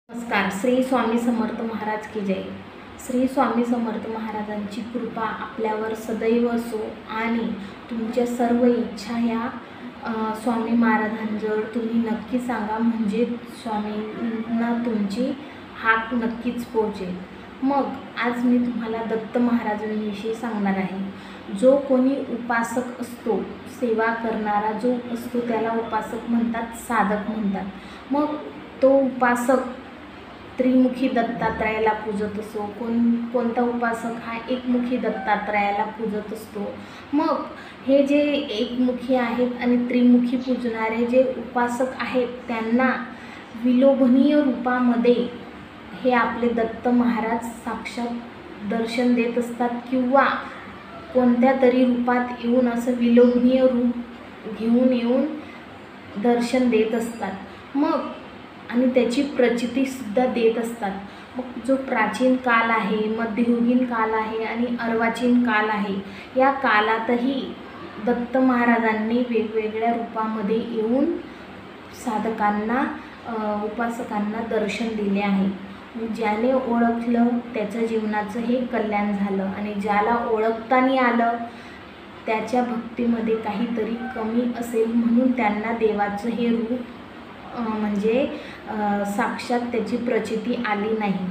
नमस्कार. श्री स्वामी समर्थ महाराज की जय. श्री स्वामी समर्थ महाराजांची कृपा आपल्यावर सदैव असो आणि तुमच्या सर्व इच्छा ह्या स्वामी महाराजांजवळ तुम्ही नक्की सांगा, म्हणजे स्वामींना तुमची हाक नक्कीच पोहोचेल. मग आज मी तुम्हाला दत्त महाराजांविषयी सांगणार आहे. जो कोणी उपासक असतो, सेवा करणारा जो असतो त्याला उपासक म्हणतात, साधक म्हणतात. मग तो उपासक त्रिमुखी दत्तात्रयाला पूजत असो, कोणता उपासक हा एकमुखी दत्तात्रयाला पूजत असतो. मग हे जे एकमुखी आहेत आणि त्रिमुखी पूजणारे जे उपासक आहेत त्यांना विलोभनीय रूपामध्ये हे आपले दत्त महाराज साक्षात दर्शन देत असतात किंवा कोणत्या तरी रूपात येऊन असं विलोभनीय रूप घेऊन येऊन दर्शन देत असतात. मग आणि त्याची प्रचितीसुद्धा देत असतात. मग जो प्राचीन काल आहे, मध्ययुगीन काल आहे आणि अर्वाचीन काल आहे, या कालातही दत्त महाराजांनी वेगवेगळ्या रूपामध्ये येऊन साधकांना उपासकांना दर्शन दिले आहे. ज्याने ओळखलं त्याच्या जीवनाचं हे कल्याण झालं आणि ज्याला ओळखताना आलं त्याच्या भक्तीमध्ये काहीतरी कमी असेल म्हणून त्यांना देवाचं हे रूप म्हणजे साक्षात त्याची प्रचिती आली नाही.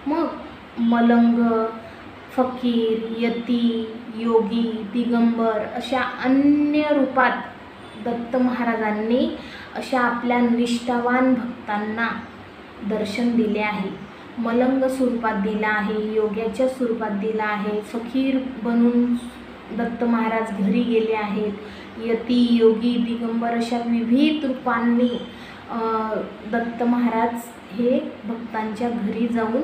मग मलंग, फकीर, यती, योगी, दिगंबर अशा अन्य रूपात दत्त महाराजांनी अशा आपल्या निष्ठावान भक्तांना दर्शन दिले आहे. मलंग स्वरूपात दिला आहे, योग्याच्या स्वरूपात दिला आहे, फकीर बनून दत्त महाराज घरी गेले आहेत, यती, योगी, दिगंबर अशा विविध रूपांनी दत्त महाराज हे भक्तांच्या घरी जाऊन,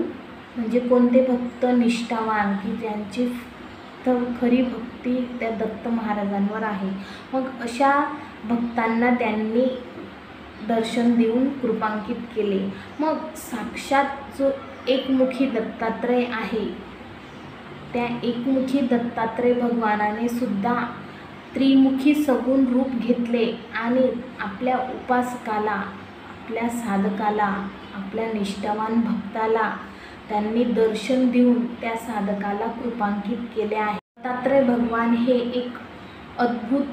म्हणजे कोणते भक्त निष्ठावान की ज्यांची खरी भक्ती त्या दत्त महाराजांवर आहे, मग अशा भक्तांना त्यांनी दर्शन देऊन कृपांकित केले. मग साक्षात जो एकमुखी दत्तात्रय आहे त्या एकमुखी दत्तात्रय भगवानाने सुद्धा त्रिमुखी सगुण रूप घेतले आणि आपल्या उपासकाला, आपल्या साधकाला, आपल्या निष्ठावान भक्ताला त्यांनी दर्शन देऊन त्या साधकाला कृपांकित केले आहे. दत्तात्रय भगवान हे एक अद्भुत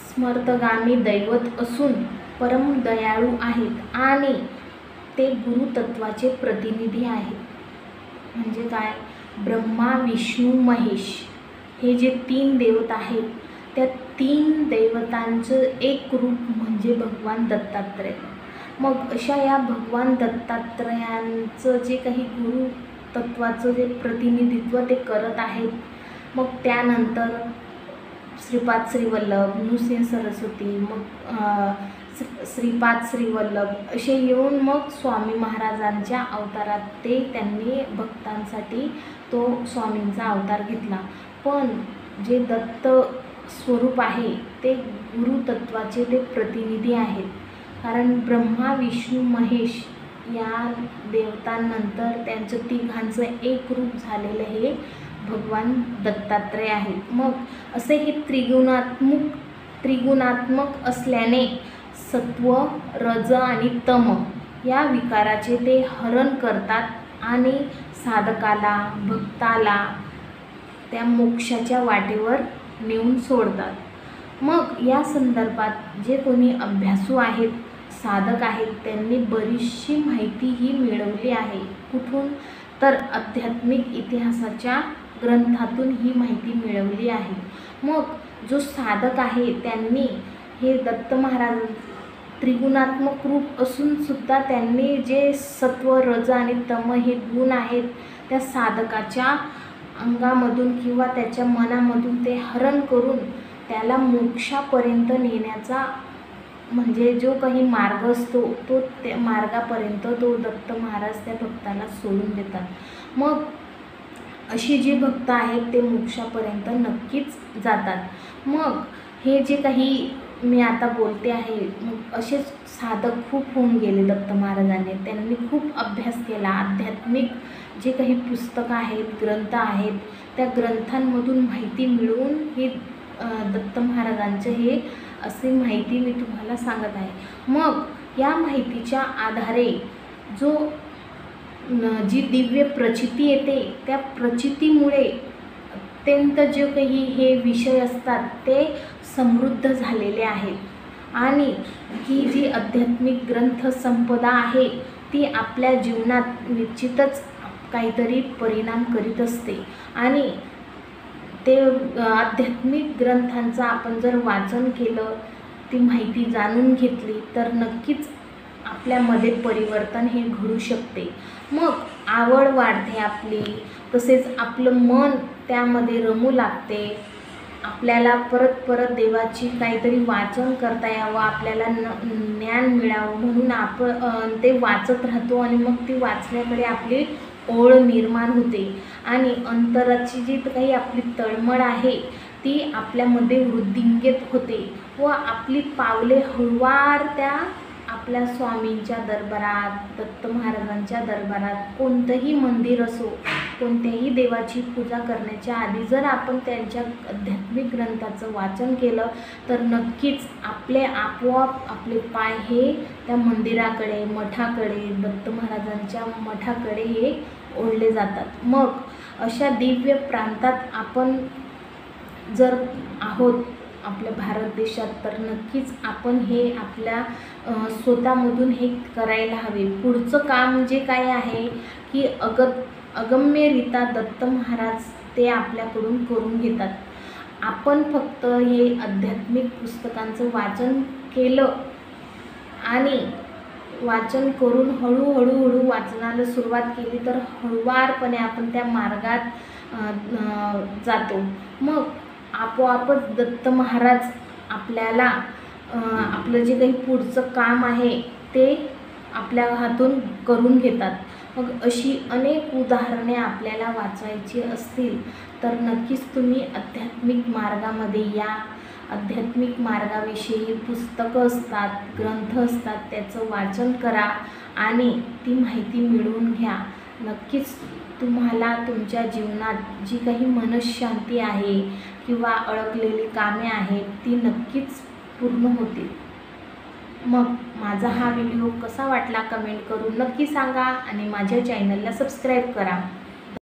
स्मर्तगामी दैवत असून परम दयाळू आहेत आणि ते गुरुतत्वाचे प्रतिनिधी आहेत. म्हणजे काय, ब्रह्मा, विष्णू, महेश हे जे तीन देवत आहेत त्या तीन देवतांचं एक रूप म्हणजे भगवान दत्तात्रय. मग अशा या भगवान दत्तात्रयांचं जे काही गुरुतत्वाचं जे प्रतिनिधित्व ते करत आहेत. मग त्यानंतर श्रीपाद श्रीवल्लभ, नृसिंह सरस्वती, मग श्रीपाद श्रीवल्लभ असे येऊन मग स्वामी महाराजांच्या अवतारात त्यांनी भक्तांसाठी तो स्वामींचा अवतार घेतला. पण जे दत्त स्वरूप आहे ते गुरुतत्वाचे ते प्रतिनिधी आहेत. कारण ब्रह्मा, विष्णू, महेश या देवतांनंतर त्यांचं तिघांचं एक रूप झालेलं हे भगवान दत्तात्रय आहेत. मग असे हे त्रिगुणात्मक असल्याने सत्व, रज आणि तम या विकाराचे ते हरण करतात आणि साधकाला, भक्ताला त्या मोक्षाच्या वाटेवर नेऊन सोडतात. मग या संदर्भात जे कोणी अभ्यासू आहेत, साधक आहेत, त्यांनी बरीचशी माहिती ही मिळवली आहे. कुठून तर आध्यात्मिक इतिहासाच्या ग्रंथातून ही माहिती मिळवली आहे. मग जो साधक आहे त्यांनी हे दत्त महाराज त्रिगुणात्मक रूप असून सुद्धा त्यांनी जे सत्व, रज आणि तम हे गुण आहेत त्या साधकाच्या अंगामधून किंवा त्याच्या मनामधून ते हरण करून त्याला मोक्षापर्यंत नेण्याचा म्हणजे जो काही मार्ग असतो तो त्या मार्गापर्यंत तो दत्त महाराज त्या भक्ताला सोडून देतात. मग अशी जी भक्त आहेत ते मोक्षापर्यंत नक्कीच जातात. मग हे जे काही मी आता बोलते आहे, मग असेच साधक खूप होऊन गेले दत्त महाराजांनी. त्यांनी खूप अभ्यास केला. आध्यात्मिक जे काही पुस्तकं आहेत, ग्रंथ आहेत, त्या ग्रंथांमधून माहिती मिळवून हे दत्त महाराजांचं हे अशी माहिती मी तुम्हाला सांगत आहे. मग या माहितीच्या आधारे जो जी दिव्य प्रचिती येते त्या प्रचितीमुळे अत्यंत जे काही हे विषय असतात ते समृद्ध झालेले आहेत आणि ही जी आध्यात्मिक ग्रंथ संपदा आहे ती आपल्या जीवनात निश्चितच काहीतरी परिणाम करीत असते आणि ते आध्यात्मिक ग्रंथांचं आपण जर वाचन केलं, ती माहिती जाणून घेतली तर नक्कीच आपल्यामध्ये परिवर्तन हे घडू शकते. मग आवड वाढते आपली, तसेच आपलं मन त्यामध्ये रमू लागते. आपल्याला परत परत देवाची काहीतरी वाचन करता यावं, आपल्याला ज्ञान मिळावं म्हणून आपण ते वाचत राहतो आणि मग ती वाचण्याकडे आपली ओढ निर्माण होते आणि अंतराची जी काही आपली तळमळ आहे ती आपल्यामध्ये वृद्धिंगत होते व आपली पावले हळूवार त्या आपल्या स्वामींच्या दरबारात, दत्त महाराजांच्या दरबारात, कोणतंही मंदिर असो, कोणत्याही देवाची पूजा करण्याच्या आधी जर आपण त्यांच्या आध्यात्मिक ग्रंथाचं वाचन केलं तर नक्कीच आपोआप आपले पाय हे त्या मंदिराकडे, मठाकडे, दत्त महाराजांच्या मठाकडे हे ओढले जातात. मग अशा दिव्य प्रांतात आपण जर आहोत आपल्या भारत देशात तर नक्कीच आपण हे आपल्या स्वतःमधून हे करायला हवे. पुढचं काम जे काय आहे की अगम्यरित्या दत्त महाराज ते आपल्याकडून करून घेतात. आपण फक्त हे आध्यात्मिक पुस्तकांचं वाचन केलं आणि वाचन करून हळूहळू वाचनाला सुरुवात केली तर हळूवारपणे आपण त्या मार्गात जातो. मग आपोआपच दत्त महाराज आपल्याला आपलं जे काही पुढचं काम आहे ते आपल्या हातून करून घेतात. मग अशी अनेक उदाहरणे आपल्याला वाचायची असतील तर नक्कीच तुम्ही आध्यात्मिक मार्गामध्ये या. आध्यात्मिक मार्गाविषयी पुस्तकं असतात, ग्रंथ असतात, त्याचं वाचन करा आणि ती माहिती मिळवून घ्या. नक्कीच तुम्हाला तुमच्या जीवनात जी काही मनःशांती आहे किंवा अडकलेली कामे आहेत ती नक्कीच पूर्ण होतील. मग माझा हा व्हिडिओ कसा वाटला कमेंट करून नक्की सांगा आणि माझ्या चॅनलला सबस्क्राईब करा.